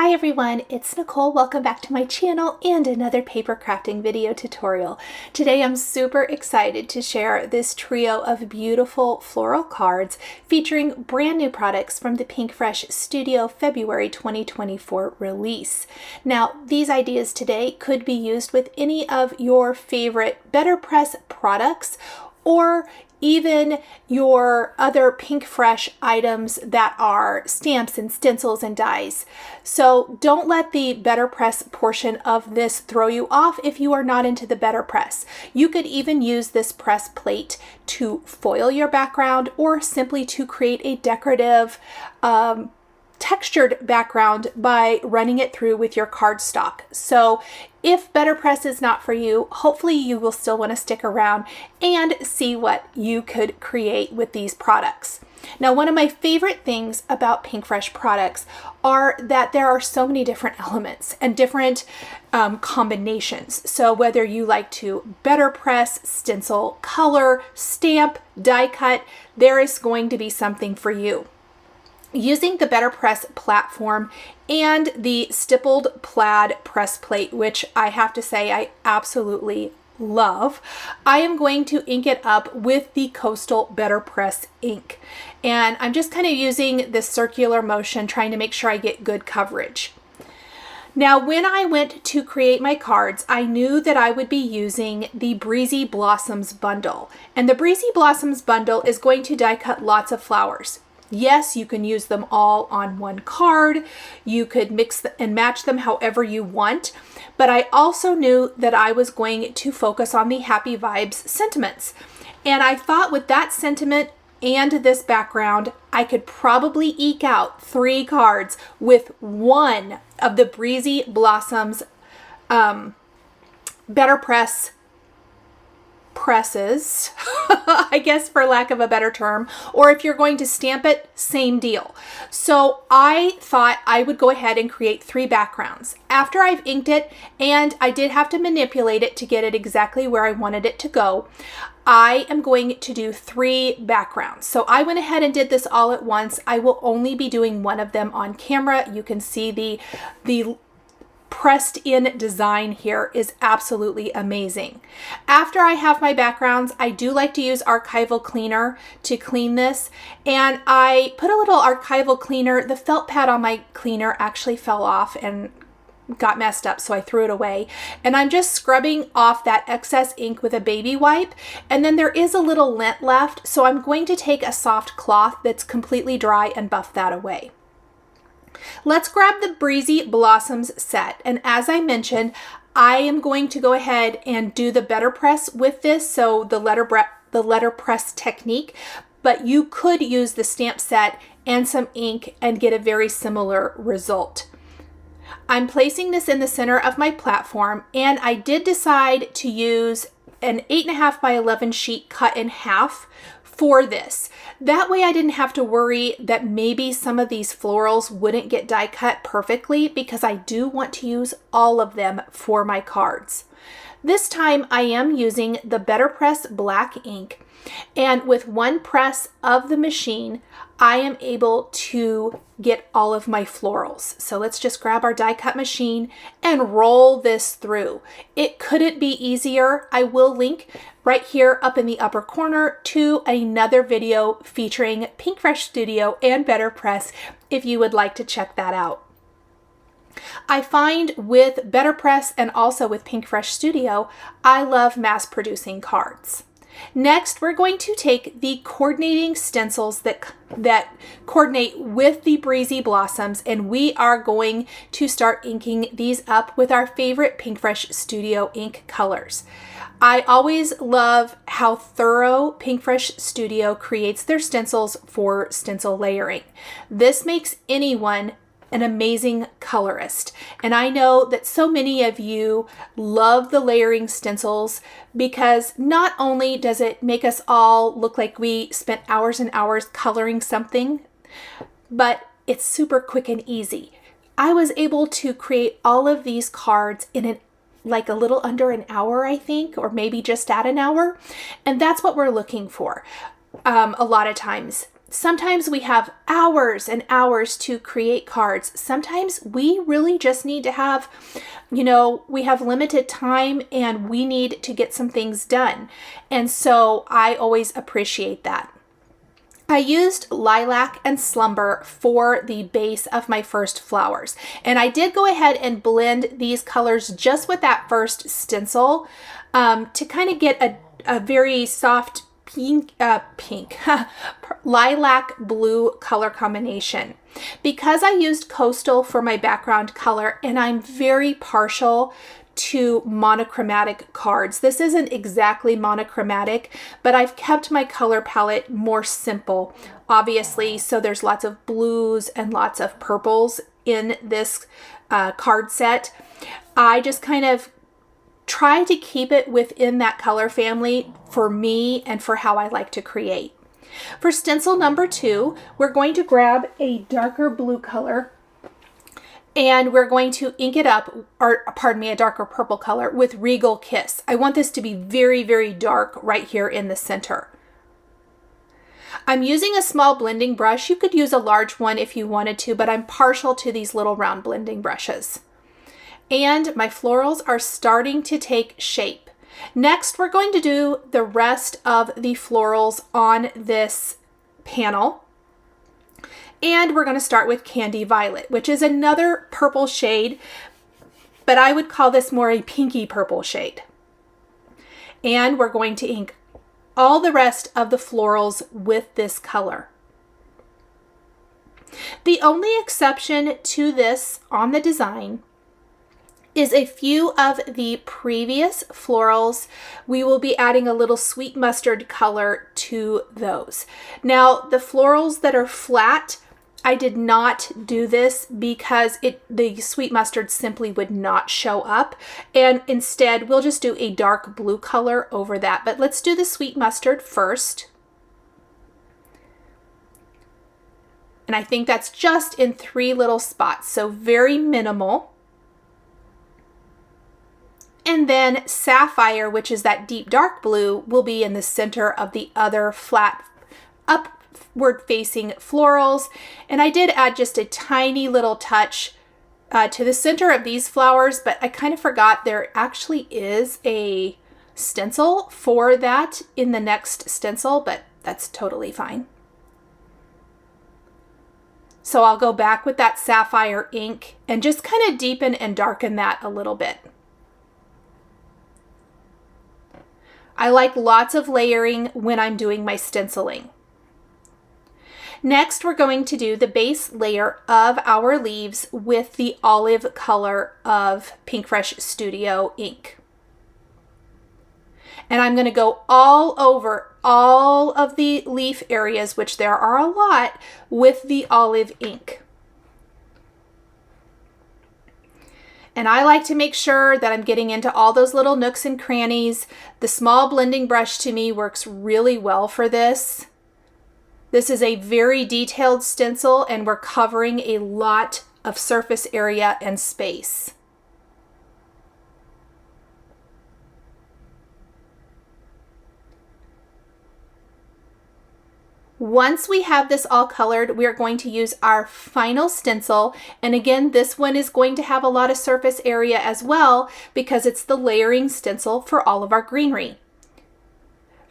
Hi everyone, it's Nicole. Welcome back to my channel and another paper crafting video tutorial. Today I'm super excited to share this trio of beautiful floral cards featuring brand new products from the Pinkfresh Studio February 2024 release. Now, these ideas today could be used with any of your favorite Betterpress products or even your other Pinkfresh items that are stamps and stencils and dies. So don't let the Betterpress portion of this throw you off if you are not into the Betterpress. You could even use this press plate to foil your background or simply to create a decorative textured background by running it through with your cardstock. So if Betterpress is not for you, hopefully you will still want to stick around and see what you could create with these products. Now, one of my favorite things about Pinkfresh products are that there are so many different elements and different combinations. So whether you like to Betterpress, stencil, color, stamp, die cut, there is going to be something for you. Using the Betterpress platform and the Stippled Plaid press plate, which I have to say I absolutely love, I am going to ink it up with the Coastal Betterpress ink. And I'm just kind of using this circular motion, trying to make sure I get good coverage. Now, when I went to create my cards, I knew that I would be using the Breezy Blossoms bundle. And the Breezy Blossoms bundle is going to die cut lots of flowers. Yes, you can use them all on one card. You could mix and match them however you want. But I also knew that I was going to focus on the happy vibes sentiments. And I thought with that sentiment and this background, I could probably eke out 3 cards with one of the Breezy Blossoms Betterpress presses, I guess for lack of a better term, or if you're going to stamp it, same deal. So I thought I would go ahead and create 3 backgrounds. After I've inked it, and I did have to manipulate it to get it exactly where I wanted it to go, I am going to do 3 backgrounds. So I went ahead and did this all at once. I will only be doing one of them on camera. You can see the pressed in design here is absolutely amazing. After I have my backgrounds, I do like to use archival cleaner to clean this, and I put a little archival cleaner. The felt pad on my cleaner actually fell off and got messed up, so I threw it away, and I'm just scrubbing off that excess ink with a baby wipe. And then there is a little lint left, so I'm going to take a soft cloth that's completely dry and buff that away. Let's grab the Breezy Blossoms set. And as I mentioned, I am going to go ahead and do the Betterpress with this, so the letterpress technique, but you could use the stamp set and some ink and get a very similar result. I'm placing this in the center of my platform, and I did decide to use an 8.5 by 11 sheet cut in half for this. That way I didn't have to worry that maybe some of these florals wouldn't get die cut perfectly, because I do want to use all of them for my cards. This time I am using the Betterpress black ink, and with one press of the machine, I am able to get all of my florals. So let's just grab our die cut machine and roll this through. It couldn't be easier. I will link right here up in the upper corner to another video featuring Pinkfresh Studio and Betterpress if you would like to check that out. I find with Betterpress and also with Pinkfresh Studio, I love mass producing cards. Next, we're going to take the coordinating stencils that coordinate with the Breezy Blossoms, and we are going to start inking these up with our favorite Pinkfresh Studio ink colors. I always love how thorough Pinkfresh Studio creates their stencils for stencil layering. This makes anyone an amazing colorist. And I know that so many of you love the layering stencils, because not only does it make us all look like we spent hours and hours coloring something, but it's super quick and easy. I was able to create all of these cards in like a little under an hour, I think, or maybe just at an hour. And that's what we're looking for a lot of times. sometimes we have hours and hours to create cards. Sometimes we really just need to have, we have limited time and we need to get some things done. And so I always appreciate that. I used Lilac and Slumber for the base of my first flowers. And I did go ahead and blend these colors just with that first stencil to kind of get a very soft pink lilac blue color combination. Because I used Coastal for my background color and I'm very partial to monochromatic cards. This isn't exactly monochromatic, but I've kept my color palette more simple, obviously. So there's lots of blues and lots of purples in this card set. I just kind of try to keep it within that color family for me and for how I like to create. For stencil number 2, we're going to grab a darker blue color and we're going to ink it up, or pardon me, a darker purple color with Regal Kiss. I want this to be very, very dark right here in the center. I'm using a small blending brush. You could use a large one if you wanted to, but I'm partial to these little round blending brushes. And my florals are starting to take shape. Next, we're going to do the rest of the florals on this panel. And we're going to start with Candy Violet, which is another purple shade, but I would call this more a pinky purple shade. And we're going to ink all the rest of the florals with this color. The only exception to this on the design is a few of the previous florals. We will be adding a little sweet mustard color to those. Now, the florals that are flat, I did not do this because the sweet mustard simply would not show up. And instead, we'll just do a dark blue color over that. But let's do the sweet mustard first. And I think that's just in 3 little spots, so very minimal. And then Sapphire, which is that deep dark blue, will be in the center of the other flat upward facing florals. And I did add just a tiny little touch to the center of these flowers, but I kind of forgot there actually is a stencil for that in the next stencil, but that's totally fine. So I'll go back with that Sapphire ink and just kind of deepen and darken that a little bit. I like lots of layering when I'm doing my stenciling. Next, we're going to do the base layer of our leaves with the olive color of Pinkfresh Studio ink. And I'm going to go all over all of the leaf areas, which there are a lot, with the olive ink. And I like to make sure that I'm getting into all those little nooks and crannies. The small blending brush to me works really well for this. This is a very detailed stencil and we're covering a lot of surface area and space. Once we have this all colored, we are going to use our final stencil. And again, this one is going to have a lot of surface area as well because it's the layering stencil for all of our greenery.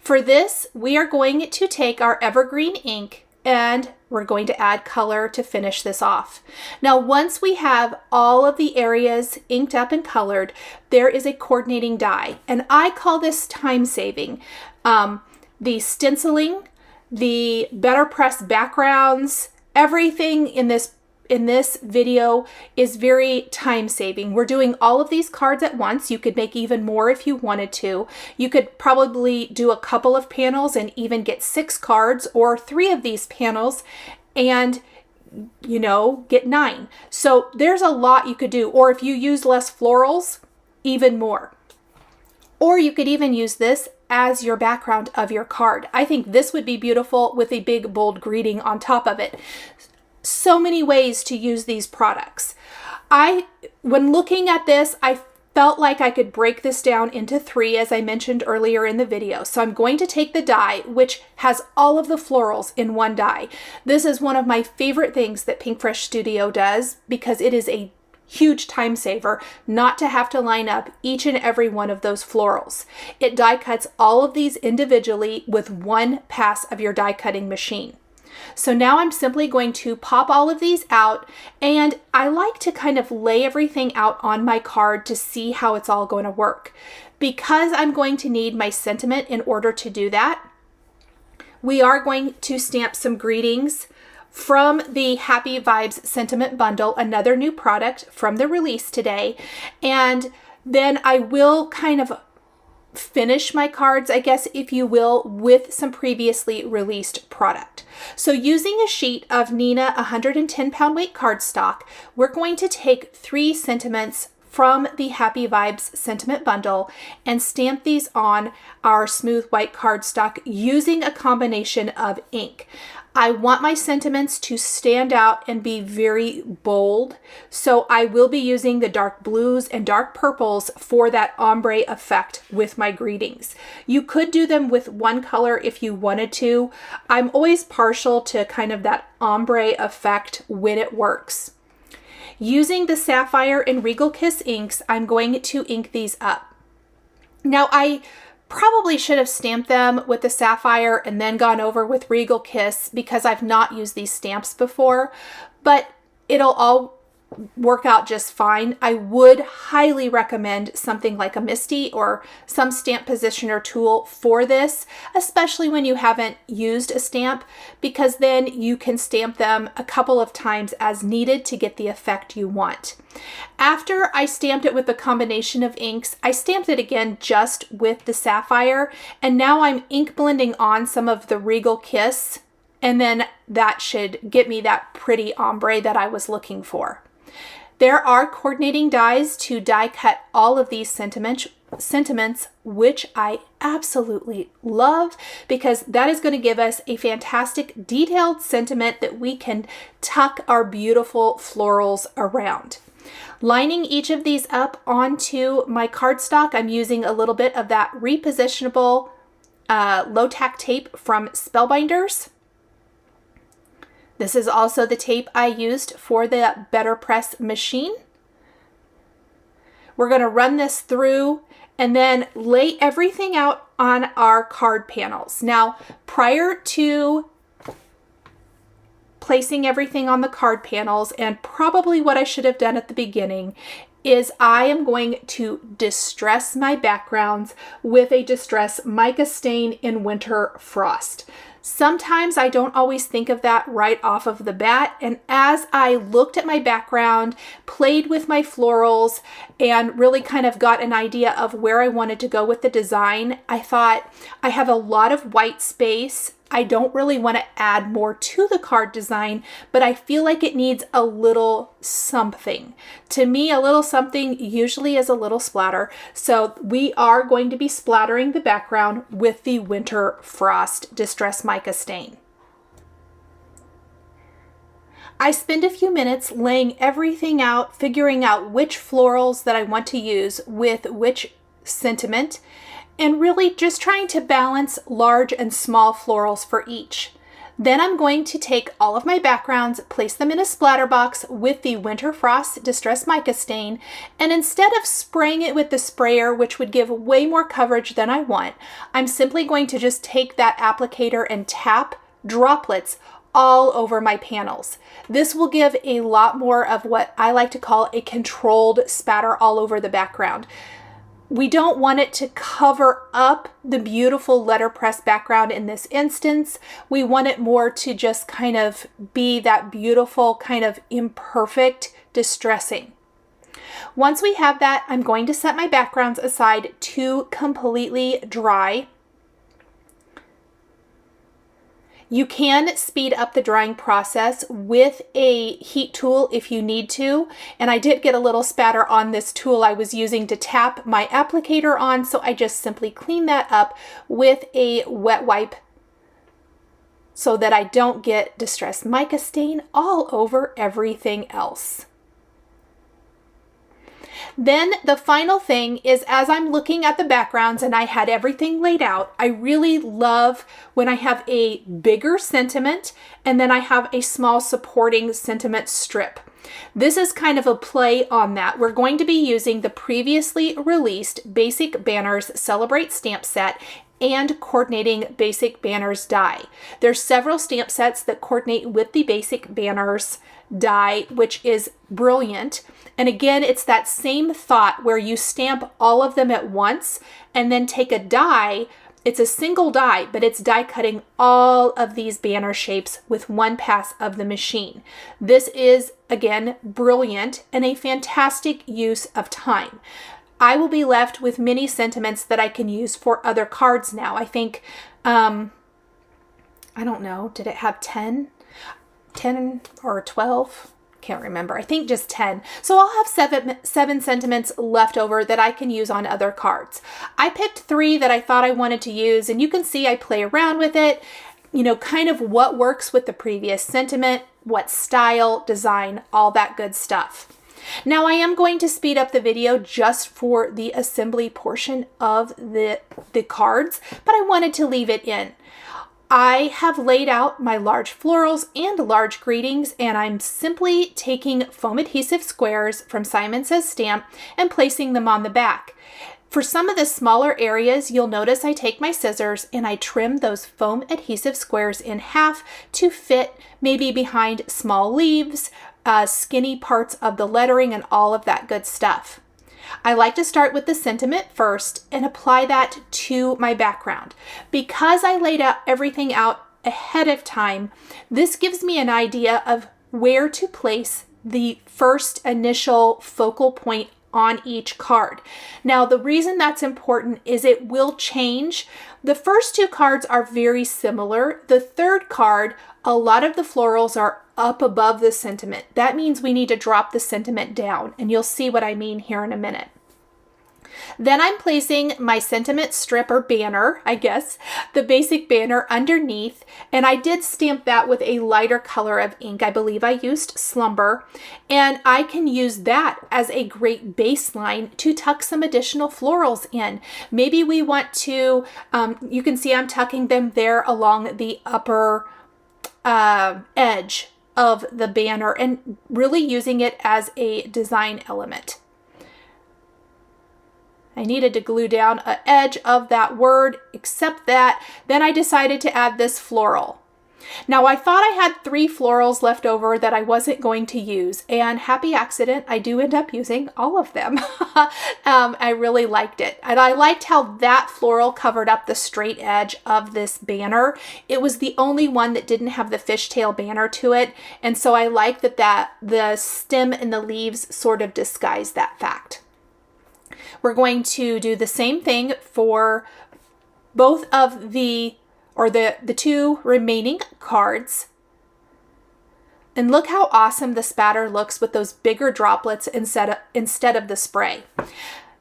For this, we are going to take our Evergreen ink and we're going to add color to finish this off. Now, once we have all of the areas inked up and colored, there is a coordinating die. And I call this time saving. The stenciling, the Betterpress backgrounds, everything in this video is very time saving. We're doing all of these cards at once. You could make even more if you wanted to. You could probably do a couple of panels and even get 6 cards or 3 of these panels and get 9. So there's a lot you could do. Or if you use less florals, even more. Or you could even use this as your background of your card. I think this would be beautiful with a big bold greeting on top of it. So many ways to use these products. When looking at this, I felt like I could break this down into 3, as I mentioned earlier in the video. So I'm going to take the die, which has all of the florals in one die. This is one of my favorite things that Pinkfresh Studio does because it is a huge time saver not to have to line up each and every one of those florals. It die cuts all of these individually with one pass of your die cutting machine. So now I'm simply going to pop all of these out, and I like to kind of lay everything out on my card to see how it's all going to work. Because I'm going to need my sentiment in order to do that, we are going to stamp some greetings from the Happy Vibes Sentiment Bundle, another new product from the release today. And then I will kind of finish my cards, I guess, if you will, with some previously released product. So using a sheet of Neenah 110 pound weight cardstock, we're going to take 3 sentiments from the Happy Vibes Sentiment Bundle and stamp these on our smooth white cardstock using a combination of ink. I want my sentiments to stand out and be very bold, so I will be using the dark blues and dark purples for that ombre effect with my greetings. You could do them with one color if you wanted to. I'm always partial to kind of that ombre effect when it works. Using the Sapphire and Regal Kiss inks, I'm going to ink these up. Now, I probably should have stamped them with the Sapphire and then gone over with Regal Kiss because I've not used these stamps before, but it'll all work out just fine. I would highly recommend something like a Misty or some stamp positioner tool for this, especially when you haven't used a stamp, because then you can stamp them a couple of times as needed to get the effect you want. After I stamped it with the combination of inks, I stamped it again just with the Sapphire, and now I'm ink blending on some of the Regal Kiss, and then that should get me that pretty ombre that I was looking for. There are coordinating dies to die cut all of these sentiments, which I absolutely love because that is going to give us a fantastic detailed sentiment that we can tuck our beautiful florals around. Lining each of these up onto my cardstock, I'm using a little bit of that repositionable low-tack tape from Spellbinders. This is also the tape I used for the Betterpress machine. We're going to run this through and then lay everything out on our card panels. Now, prior to placing everything on the card panels, and probably what I should have done at the beginning, is I am going to distress my backgrounds with a Distress Mica stain in Winter Frost. Sometimes I don't always think of that right off of the bat, and as I looked at my background, played with my florals, and really kind of got an idea of where I wanted to go with the design, I thought I have a lot of white space. I don't really want to add more to the card design, but I feel like it needs a little something. To me, a little something usually is a little splatter. So we are going to be splattering the background with the Winter Frost Distress Mica stain. I spend a few minutes laying everything out, figuring out which florals that I want to use with which sentiment, and really just trying to balance large and small florals for each. Then I'm going to take all of my backgrounds, place them in a splatter box with the Winter Frost Distress Mica stain, and instead of spraying it with the sprayer, which would give way more coverage than I want, I'm simply going to just take that applicator and tap droplets all over my panels. This will give a lot more of what I like to call a controlled spatter all over the background. We don't want it to cover up the beautiful letterpress background in this instance. We want it more to just kind of be that beautiful kind of imperfect distressing. Once we have that, I'm going to set my backgrounds aside to completely dry. You can speed up the drying process with a heat tool if you need to, and I did get a little spatter on this tool I was using to tap my applicator on, so I just simply clean that up with a wet wipe so that I don't get Distress Mica stain all over everything else. Then the final thing is, as I'm looking at the backgrounds and I had everything laid out, I really love when I have a bigger sentiment and then I have a small supporting sentiment strip. This is kind of a play on that. We're going to be using the previously released Basic Banners Celebrate stamp set and coordinating Basic Banners die. There's several stamp sets that coordinate with the Basic Banners die, which is brilliant. And again, it's that same thought where you stamp all of them at once and then take a die. It's a single die, but it's die cutting all of these banner shapes with one pass of the machine. This is, again, brilliant and a fantastic use of time. I will be left with many sentiments that I can use for other cards now. I think, I don't know, did it have 10 or 12? Can't remember. I think just 10. So I'll have seven sentiments left over that I can use on other cards. I picked 3 that I thought I wanted to use, and you can see I play around with it, you know, kind of what works with the previous sentiment, what style, design, all that good stuff. Now I am going to speed up the video just for the assembly portion of the cards, but I wanted to leave it in. I have laid out my large florals and large greetings, and I'm simply taking foam adhesive squares from Simon Says Stamp and placing them on the back. For some of the smaller areas, you'll notice I take my scissors and I trim those foam adhesive squares in half to fit maybe behind small leaves, skinny parts of the lettering, and all of that good stuff. I like to start with the sentiment first and apply that to my background. Because I laid out everything out ahead of time, this gives me an idea of where to place the first initial focal point on each card. Now, the reason that's important is it will change. The first 2 cards are very similar. The third card, a lot of the florals are up above the sentiment. That means we need to drop the sentiment down, and you'll see what I mean here in a minute. Then I'm placing my sentiment strip or banner, I guess, the basic banner underneath, and I did stamp that with a lighter color of ink. I believe I used Slumber, and I can use that as a great baseline to tuck some additional florals in. Maybe we want to, you can see I'm tucking them there along the upper edge of the banner and really using it as a design element. I needed to glue down an edge of that word, except that then I decided to add this floral. Now I thought I had 3 florals left over that I wasn't going to use, and happy accident, I do end up using all of them. I really liked it, and I liked how that floral covered up the straight edge of this banner. It was the only one that didn't have the fishtail banner to it, and so I like that the stem and the leaves sort of disguise that fact. We're going to do the same thing for both of the 2 remaining cards. And look how awesome the spatter looks with those bigger droplets instead of the spray.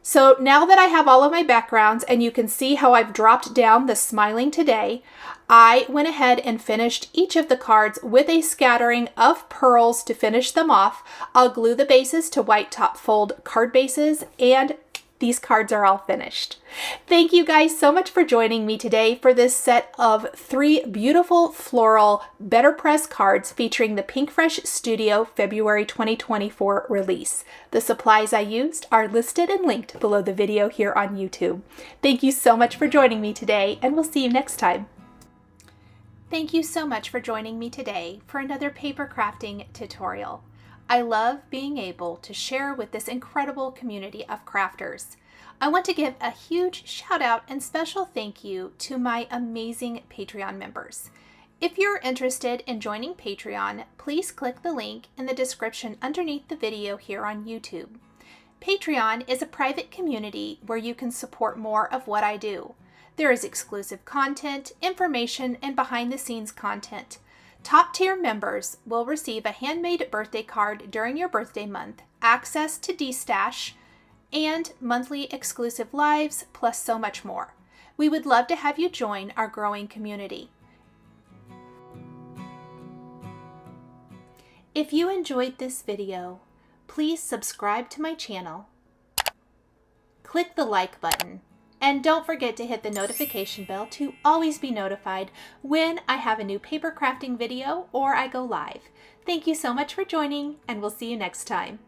So now that I have all of my backgrounds and you can see how I've dropped down the Smiling Today, I went ahead and finished each of the cards with a scattering of pearls to finish them off. I'll glue the bases to white top fold card bases, and these cards are all finished. Thank you guys so much for joining me today for this set of 3 beautiful floral Betterpress cards featuring the Pinkfresh Studio February 2024 release. The supplies I used are listed and linked below the video here on YouTube. Thank you so much for joining me today, and we'll see you next time. Thank you so much for joining me today for another paper crafting tutorial. I love being able to share with this incredible community of crafters. I want to give a huge shout out and special thank you to my amazing Patreon members. If you're interested in joining Patreon, please click the link in the description underneath the video here on YouTube. Patreon is a private community where you can support more of what I do. There is exclusive content, information, and behind-the-scenes content. Top-tier members will receive a handmade birthday card during your birthday month, access to D-Stash, and monthly exclusive lives, plus so much more. We would love to have you join our growing community. If you enjoyed this video, please subscribe to my channel, click the like button. And don't forget to hit the notification bell to always be notified when I have a new paper crafting video or I go live. Thank you so much for joining, and we'll see you next time.